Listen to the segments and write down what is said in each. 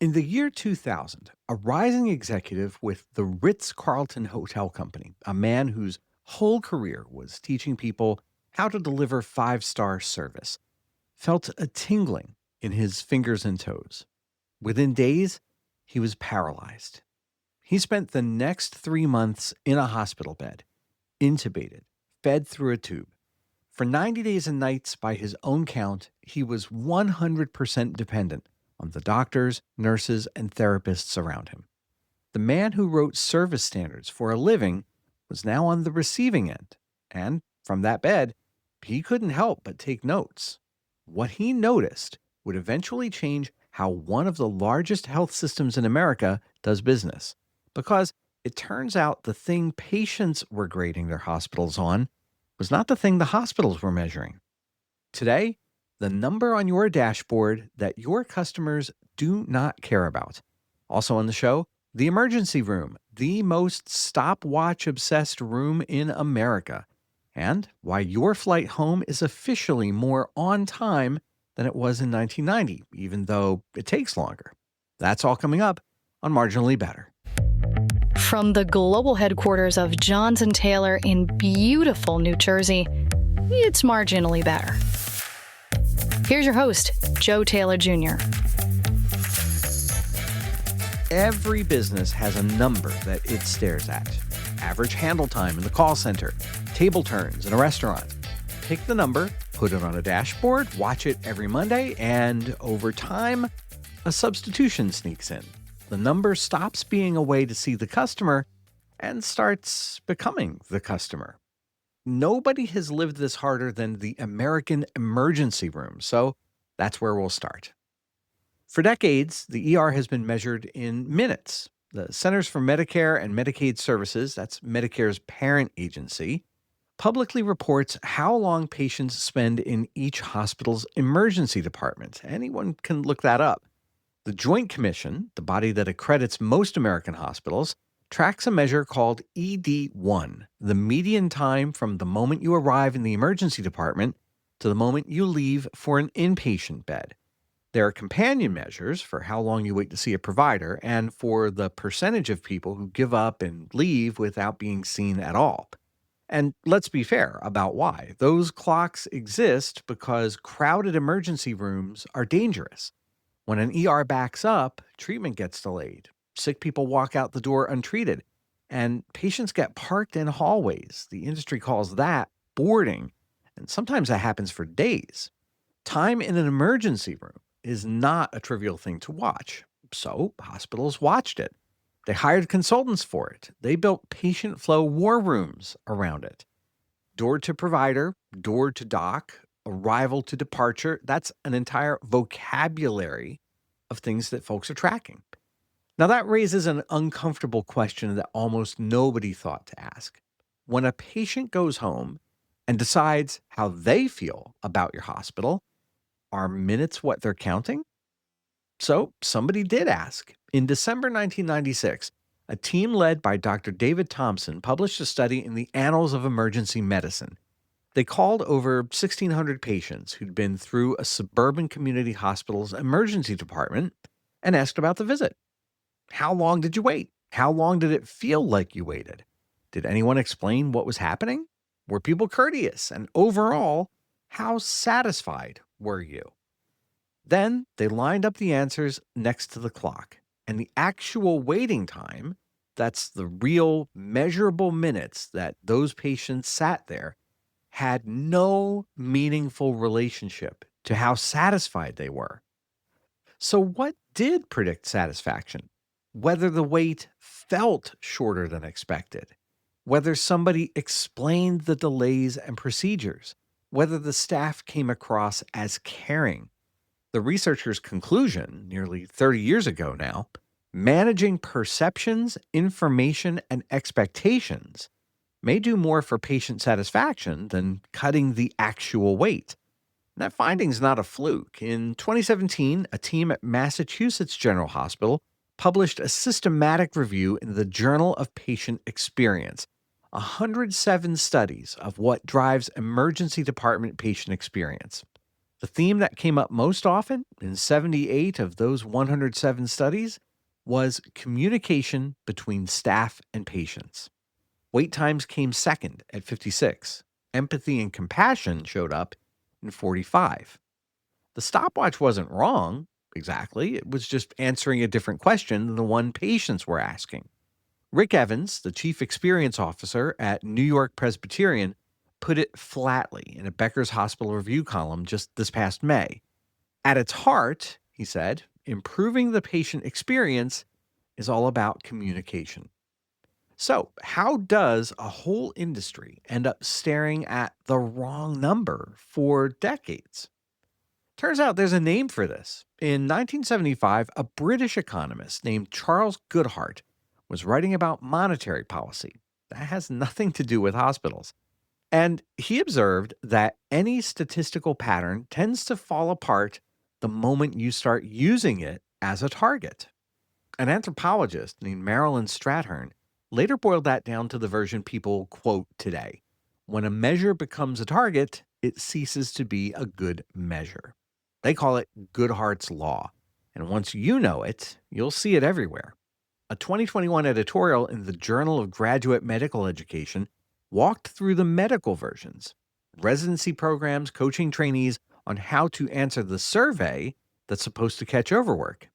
In the year 2000, a rising executive with the Ritz-Carlton Hotel Company, a man whose whole career was teaching people how to deliver five-star service, felt a tingling in his fingers and toes. Within days, he was paralyzed. He spent the next 3 months in a hospital bed, intubated, fed through a tube. For 90 days and nights, by his own count, he was 100% dependent on the doctors, nurses, and therapists around him. The man who wrote service standards for a living was now on the receiving end, and from that bed, he couldn't help but take notes. What he noticed would eventually change how one of the largest health systems in America does business, because it turns out the thing patients were grading their hospitals on was not the thing the hospitals were measuring. Today, the number on your dashboard that your customers do not care about. Also on the show, the emergency room, the most stopwatch obsessed room in America, and why your flight home is officially more on time than it was in 1990, even though it takes longer. That's all coming up on Marginally Better. From the global headquarters of Johnson Taylor in beautiful New Jersey, it's Marginally Better. Here's your host, Joe Taylor Jr. Every business has a number that it stares at. Average handle time in the call center, table turns in a restaurant. Pick the number, put it on a dashboard, watch it every Monday, and over time, a substitution sneaks in. The number stops being a way to see the customer and starts becoming the customer. Nobody has lived this harder than the American emergency room, so that's where we'll start. For decades, the ER has been measured in minutes. The Centers for Medicare and Medicaid Services, that's Medicare's parent agency, publicly reports how long patients spend in each hospital's emergency department. Anyone can look that up. The Joint Commission, the body that accredits most American hospitals, tracks a measure called ED1, the median time from the moment you arrive in the emergency department to the moment you leave for an inpatient bed. There are companion measures for how long you wait to see a provider and for the percentage of people who give up and leave without being seen at all. And let's be fair about why. Those clocks exist because crowded emergency rooms are dangerous. When an ER backs up, treatment gets delayed. Sick people walk out the door untreated, and patients get parked in hallways. The industry calls that boarding, and sometimes that happens for days. Time in an emergency room is not a trivial thing to watch, so hospitals watched it. They hired consultants for it. They built patient flow war rooms around it. Door to provider, door to doc, arrival to departure, that's an entire vocabulary of things that folks are tracking. Now, that raises an uncomfortable question that almost nobody thought to ask. When a patient goes home and decides how they feel about your hospital, are minutes what they're counting? So somebody did ask. In December 1996, a team led by Dr. David Thompson published a study in the Annals of Emergency Medicine. They called over 1,600 patients who'd been through a suburban community hospital's emergency department and asked about the visit. How long did you wait? How long did it feel like you waited? Did anyone explain what was happening? Were people courteous? And overall, how satisfied were you? Then they lined up the answers next to the clock, and the actual waiting time, that's the real measurable minutes that those patients sat there, had no meaningful relationship to how satisfied they were. So what did predict satisfaction? Whether the wait felt shorter than expected, whether somebody explained the delays and procedures, whether the staff came across as caring. The researchers' conclusion, nearly 30 years ago now, managing perceptions, information, and expectations may do more for patient satisfaction than cutting the actual wait. That finding's not a fluke. In 2017, a team at Massachusetts General Hospital published a systematic review in the Journal of Patient Experience, 107 studies of what drives emergency department patient experience. The theme that came up most often in 78 of those 107 studies was communication between staff and patients. Wait times came second at 56. Empathy and compassion showed up in 45. The stopwatch wasn't wrong, exactly. It was just answering a different question than the one patients were asking. Rick Evans, the chief experience officer at New York Presbyterian, put it flatly in a Becker's Hospital Review column just this past May. At its heart, he said, improving the patient experience is all about communication. So, how does a whole industry end up staring at the wrong number for decades? Turns out there's a name for this. In 1975, a British economist named Charles Goodhart was writing about monetary policy. That has nothing to do with hospitals. And he observed that any statistical pattern tends to fall apart the moment you start using it as a target. An anthropologist named Marilyn Strathern later boiled that down to the version people quote today. When a measure becomes a target, it ceases to be a good measure. They call it Goodhart's Law. And once you know it, you'll see it everywhere. A 2021 editorial in the Journal of Graduate Medical Education walked through the medical versions, residency programs, coaching trainees on how to answer the survey that's supposed to catch overwork,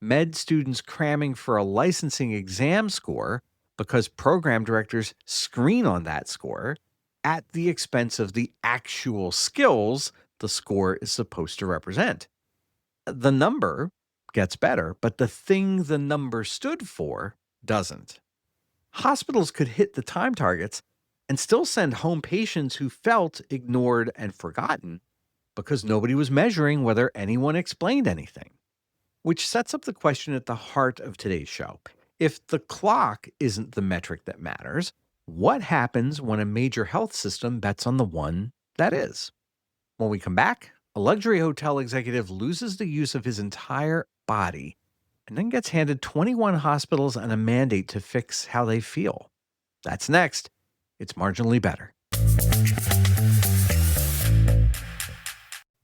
med students cramming for a licensing exam score because program directors screen on that score at the expense of the actual skills the score is supposed to represent. The number gets better, but the thing the number stood for doesn't. Hospitals could hit the time targets and still send home patients who felt ignored and forgotten because nobody was measuring whether anyone explained anything. Which sets up the question at the heart of today's show. If the clock isn't the metric that matters, what happens when a major health system bets on the one that is? When we come back, a luxury hotel executive loses the use of his entire body and then gets handed 21 hospitals and a mandate to fix how they feel. That's next. It's Marginally Better.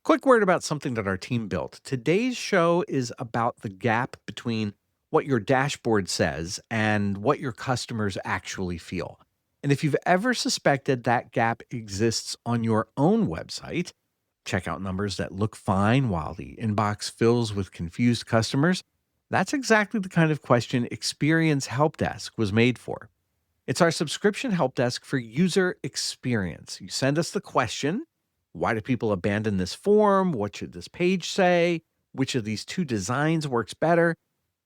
Quick word about something that our team built. Today's show is about the gap between what your dashboard says and what your customers actually feel. And if you've ever suspected that gap exists on your own website, checkout numbers that look fine while the inbox fills with confused customers, that's exactly the kind of question Experience Help Desk was made for. It's our subscription help desk for user experience. You send us the question, why do people abandon this form? What should this page say? Which of these two designs works better?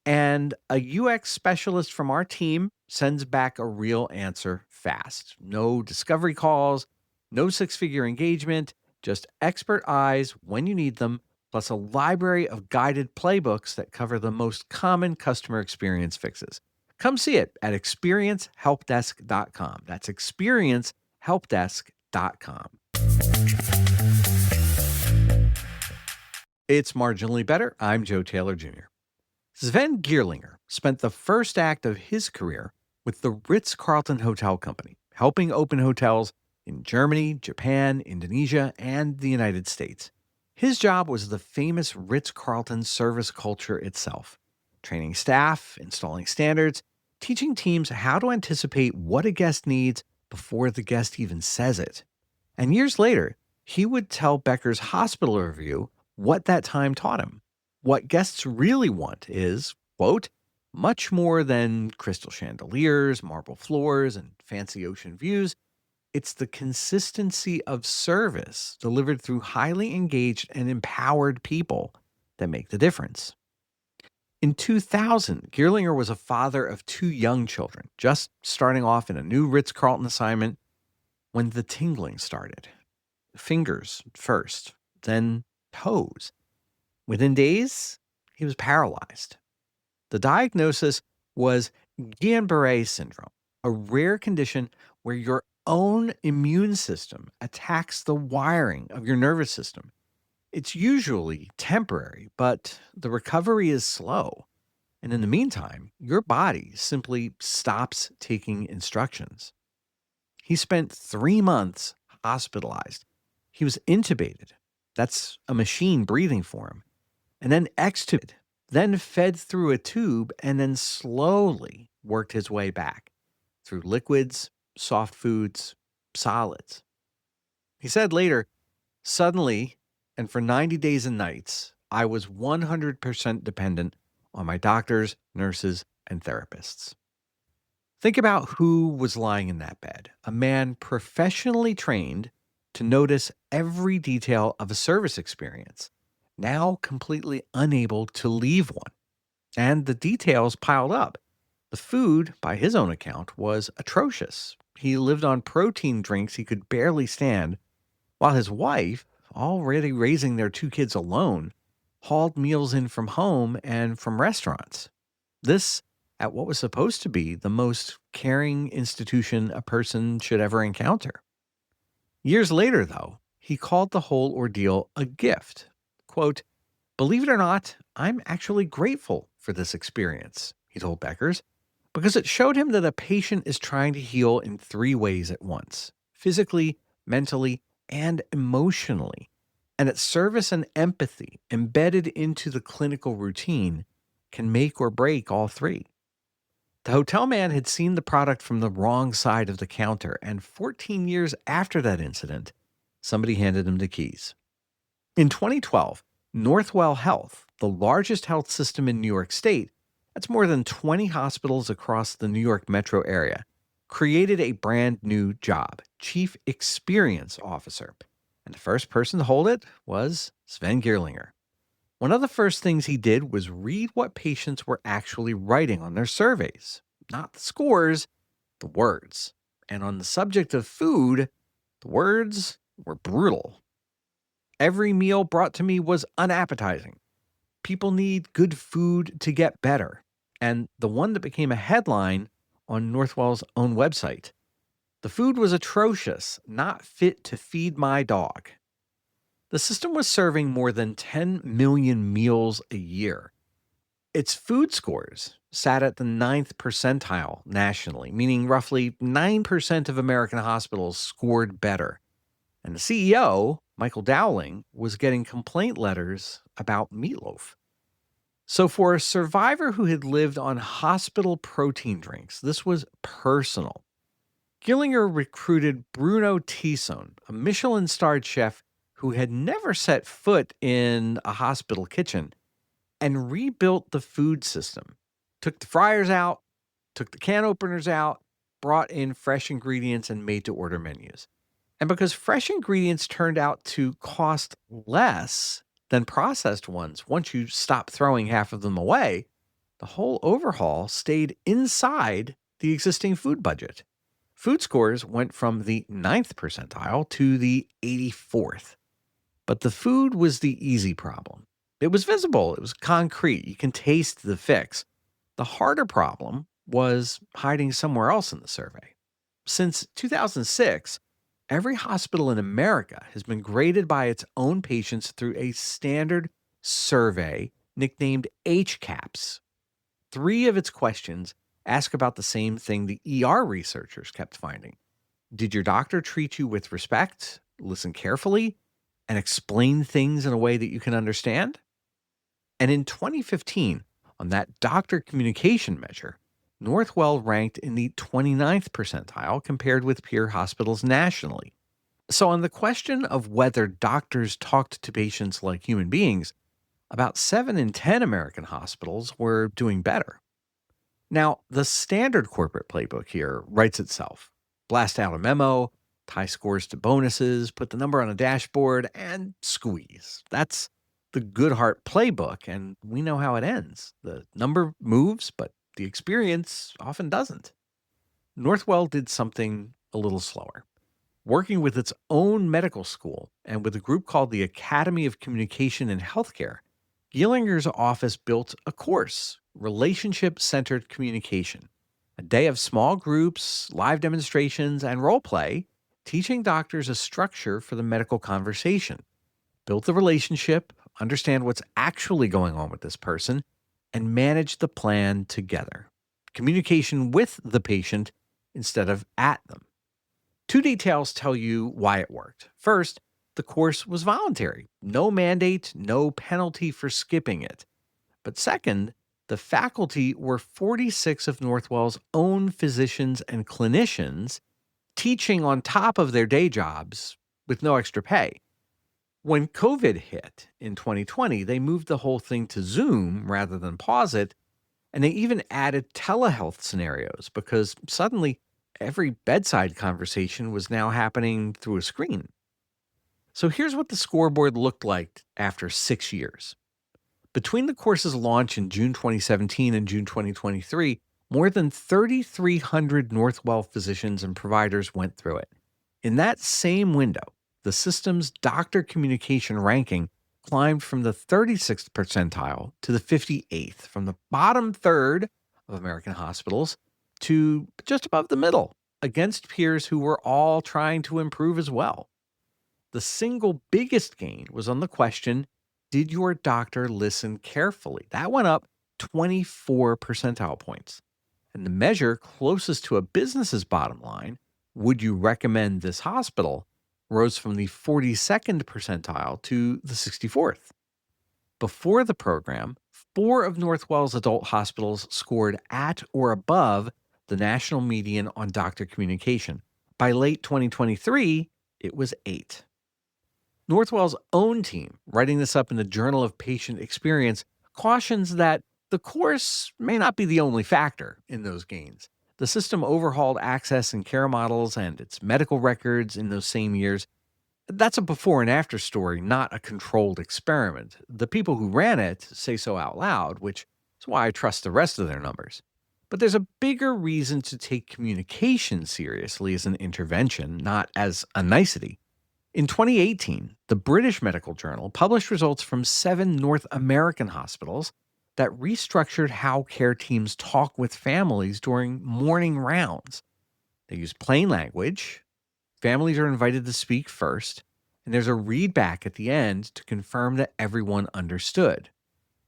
And a UX specialist from our team sends back a real answer fast. No discovery calls, no six-figure engagement, just expert eyes when you need them, plus a library of guided playbooks that cover the most common customer experience fixes. Come see it at experiencehelpdesk.com. That's experiencehelpdesk.com. It's Marginally Better. I'm Joe Taylor Jr. Sven Gierlinger spent the first act of his career with the Ritz-Carlton Hotel Company, helping open hotels in Germany, Japan, Indonesia, and the United States. His job was the famous Ritz-Carlton service culture itself, training staff, installing standards, teaching teams how to anticipate what a guest needs before the guest even says it. And years later, he would tell Becker's Hospital Review what that time taught him. What guests really want is, quote, much more than crystal chandeliers, marble floors, and fancy ocean views. It's the consistency of service delivered through highly engaged and empowered people that make the difference. In 2000, Gierlinger was a father of two young children, just starting off in a new Ritz-Carlton assignment when the tingling started. Fingers first, then toes. Within days, he was paralyzed. The diagnosis was Guillain-Barré syndrome, a rare condition where your own immune system attacks the wiring of your nervous system. It's usually temporary, but the recovery is slow. And in the meantime, your body simply stops taking instructions. He spent 3 months hospitalized. He was intubated. That's a machine breathing for him. And then extubated, then fed through a tube, and then slowly worked his way back through liquids, soft foods, solids. He said later, suddenly, and for 90 days and nights, I was 100% dependent on my doctors, nurses, and therapists. Think about who was lying in that bed. A man professionally trained to notice every detail of a service experience, now completely unable to leave one. And the details piled up. The food, by his own account, was atrocious. He lived on protein drinks he could barely stand, while his wife, already raising their 2 kids alone, hauled meals in from home and from restaurants. This at what was supposed to be the most caring institution a person should ever encounter. Years later, though, he called the whole ordeal a gift. Quote, "Believe it or not, I'm actually grateful for this experience," he told Beckers, because it showed him that a patient is trying to heal in 3 ways at once: physically, mentally, and emotionally. And that service and empathy embedded into the clinical routine can make or break all 3. The hotel man had seen the product from the wrong side of the counter, and 14 years after that incident, somebody handed him the keys. In 2012, Northwell Health, the largest health system in New York State, that's more than 20 hospitals across the New York metro area, created a brand new job, Chief Experience Officer. And the first person to hold it was Sven Gierlinger. One of the first things he did was read what patients were actually writing on their surveys. Not the scores, the words. And on the subject of food, the words were brutal. Every meal brought to me was unappetizing. People need good food to get better. And the one that became a headline on Northwell's own website: "The food was atrocious, not fit to feed my dog." The system was serving more than 10 million meals a year. Its food scores sat at the 9th percentile nationally, meaning roughly 9% of American hospitals scored better. And the CEO, Michael Dowling, was getting complaint letters about meatloaf. So for a survivor who had lived on hospital protein drinks, this was personal. Gierlinger recruited Bruno Tison, a Michelin-starred chef who had never set foot in a hospital kitchen, and rebuilt the food system. Took the fryers out, took the can openers out, brought in fresh ingredients, and made-to-order menus. And because fresh ingredients turned out to cost less than processed ones once you stop throwing half of them away, the whole overhaul stayed inside the existing food budget. Food scores went from the 9th percentile to the 84th. But the food was the easy problem. It was visible. It was concrete. You can taste the fix. The harder problem was hiding somewhere else in the survey. Since 2006, every hospital in America has been graded by its own patients through a standard survey nicknamed HCAHPS. 3 of its questions ask about the same thing the ER researchers kept finding. Did your doctor treat you with respect, listen carefully, and explain things in a way that you can understand? And in 2015, on that doctor communication measure, Northwell ranked in the 29th percentile compared with peer hospitals nationally. So on the question of whether doctors talked to patients like human beings, about 7 in 10 American hospitals were doing better. Now, the standard corporate playbook here writes itself. Blast out a memo, tie scores to bonuses, put the number on a dashboard, and squeeze. That's the Goodhart playbook, and we know how it ends. The number moves, but the experience often doesn't. Northwell did something a little slower. Working with its own medical school and with a group called the Academy of Communication in Healthcare, Gierlinger's office built a course, Relationship-Centered Communication, a day of small groups, live demonstrations, and role play, teaching doctors a structure for the medical conversation. Build the relationship, understand what's actually going on with this person, and manage the plan together. Communication with the patient instead of at them. 2 details tell you why it worked. First, the course was voluntary. No mandate, no penalty for skipping it. But second, the faculty were 46 of Northwell's own physicians and clinicians teaching on top of their day jobs with no extra pay. When COVID hit in 2020, they moved the whole thing to Zoom rather than pause it, and they even added telehealth scenarios because suddenly every bedside conversation was now happening through a screen. So here's what the scoreboard looked like after 6 years. Between the course's launch in June 2017 and June 2023, more than 3,300 Northwell physicians and providers went through it. In that same window, the system's doctor communication ranking climbed from the 36th percentile to the 58th, from the bottom third of American hospitals to just above the middle, against peers who were all trying to improve as well. The single biggest gain was on the question, did your doctor listen carefully? That went up 24 percentile points. And the measure closest to a business's bottom line, would you recommend this hospital, rose from the 42nd percentile to the 64th. Before the program, 4 of Northwell's adult hospitals scored at or above the national median on doctor communication. By late 2023, it was 8. Northwell's own team, writing this up in the Journal of Patient Experience, cautions that the course may not be the only factor in those gains. The system overhauled access and care models and its medical records in those same years. That's a before and after story, not a controlled experiment. The people who ran it say so out loud, which is why I trust the rest of their numbers. But there's a bigger reason to take communication seriously as an intervention, not as a nicety. In 2018, the British Medical Journal published results from 7 North American hospitals that restructured how care teams talk with families during morning rounds. They use plain language. Families are invited to speak first, and there's a readback at the end to confirm that everyone understood.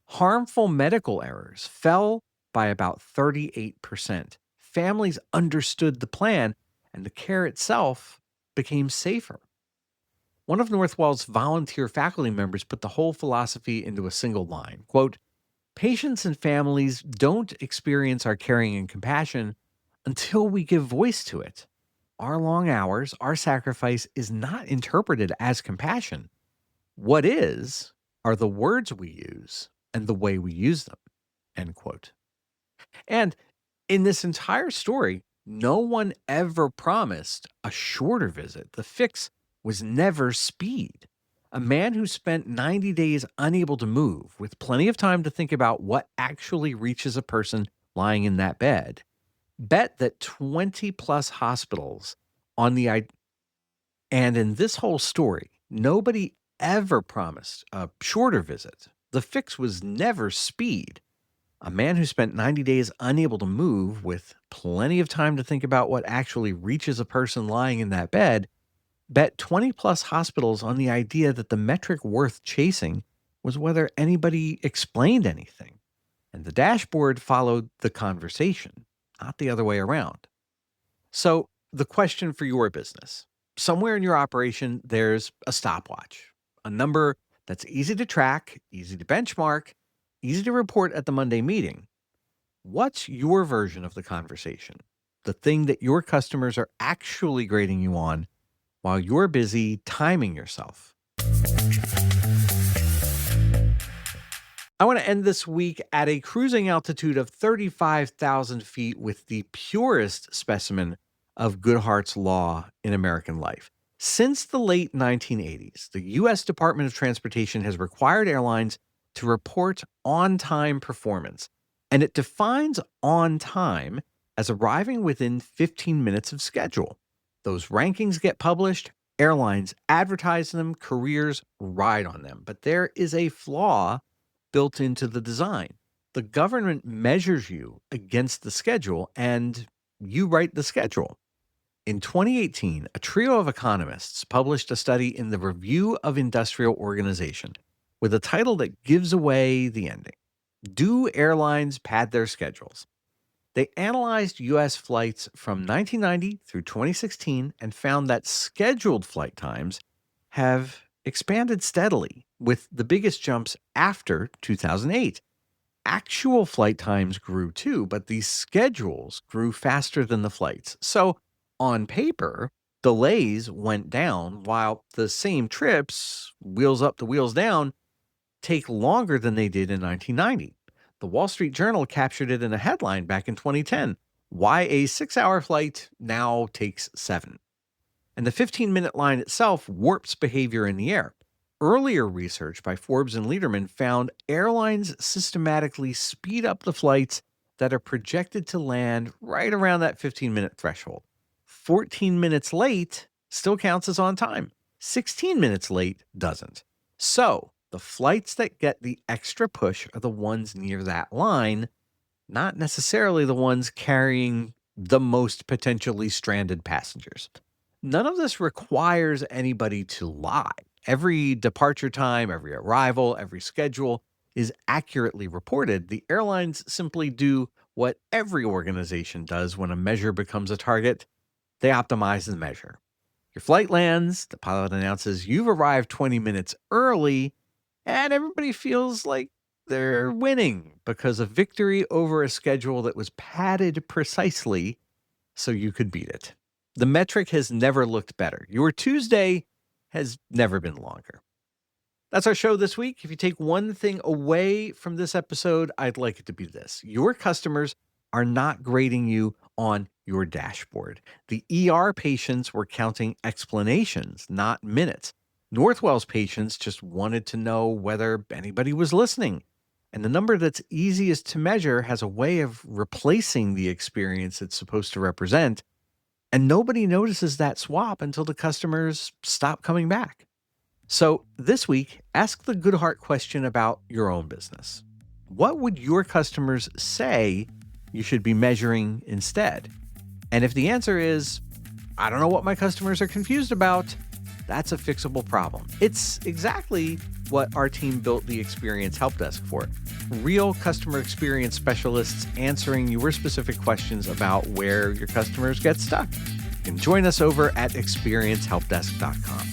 Harmful medical errors fell by about 38%. Families understood the plan, and the care itself became safer. One of Northwell's volunteer faculty members put the whole philosophy into a single line, quote, "Patients and families don't experience our caring and compassion until we give voice to it. Our long hours, our sacrifice is not interpreted as compassion. What is are the words we use and the way we use them." End quote. And in this entire story, no one ever promised a shorter visit. The fix was never speed. A man who spent 90 days unable to move, with plenty of time to think about what actually reaches a person lying in that bed, bet that 20 plus hospitals on the and in this whole story, nobody ever promised a shorter visit. The fix was never speed. A man who spent 90 days unable to move, with plenty of time to think about what actually reaches a person lying in that bed, bet 20 plus hospitals on the idea that the metric worth chasing was whether anybody explained anything. And the dashboard followed the conversation, not the other way around. So the question for your business: somewhere in your operation, there's a stopwatch, a number that's easy to track, easy to benchmark, easy to report at the Monday meeting. What's your version of the conversation? The thing that your customers are actually grading you on while you're busy timing yourself. I want to end this week at a cruising altitude of 35,000 feet with the purest specimen of Goodhart's law in American life. Since the late 1980s, the U.S. Department of Transportation has required airlines to report on-time performance, and it defines on time as arriving within 15 minutes of schedule. Those rankings get published, airlines advertise them, careers ride on them. But there is a flaw built into the design. The government measures you against the schedule, and you write the schedule. In 2018, a trio of economists published a study in the Review of Industrial Organization with a title that gives away the ending. Do airlines pad their schedules? They analyzed U.S. flights from 1990 through 2016 and found that scheduled flight times have expanded steadily, with the biggest jumps after 2008. Actual flight times grew too, but the schedules grew faster than the flights. So, on paper, delays went down while the same trips, wheels up to wheels down, take longer than they did in 1990. The Wall Street Journal captured it in a headline back in 2010: Why a 6-hour flight now takes 7. And the 15-minute line itself warps behavior in the air. Earlier research by Forbes and Lederman found airlines systematically speed up the flights that are projected to land right around that 15-minute threshold. 14 minutes late still counts as on time. 16 minutes late doesn't. So the flights that get the extra push are the ones near that line, not necessarily the ones carrying the most potentially stranded passengers. None of this requires anybody to lie. Every departure time, every arrival, every schedule is accurately reported. The airlines simply do what every organization does when a measure becomes a target. They optimize the measure. Your flight lands, the pilot announces you've arrived 20 minutes early, and everybody feels like they're winning because of victory over a schedule that was padded precisely so you could beat it. The metric has never looked better. Your Tuesday has never been longer. That's our show this week. If you take one thing away from this episode, I'd like it to be this: your customers are not grading you on your dashboard. The ER patients were counting explanations, not minutes. Northwell's patients just wanted to know whether anybody was listening. And the number that's easiest to measure has a way of replacing the experience it's supposed to represent. And nobody notices that swap until the customers stop coming back. So this week, ask the good heart question about your own business. What would your customers say you should be measuring instead? And if the answer is, I don't know what my customers are confused about, that's a fixable problem. It's exactly what our team built the Experience Help Desk for. Real customer experience specialists answering your specific questions about where your customers get stuck. You can join us over at experiencehelpdesk.com.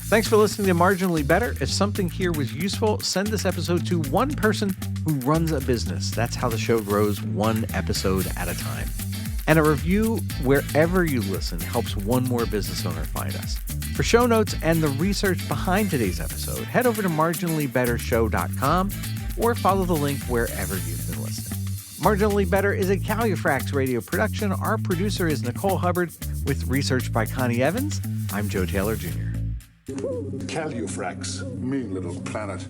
Thanks for listening to Marginally Better. If something here was useful, send this episode to one person who runs a business. That's how the show grows, one episode at a time. And a review wherever you listen helps one more business owner find us. For show notes and the research behind today's episode, head over to marginallybettershow.com or follow the link wherever you've been listening. Marginally Better is a Calufrax radio production. Our producer is Nicole Hubbard with research by Connie Evans. I'm Joe Taylor Jr. Calufrax, mean little planet.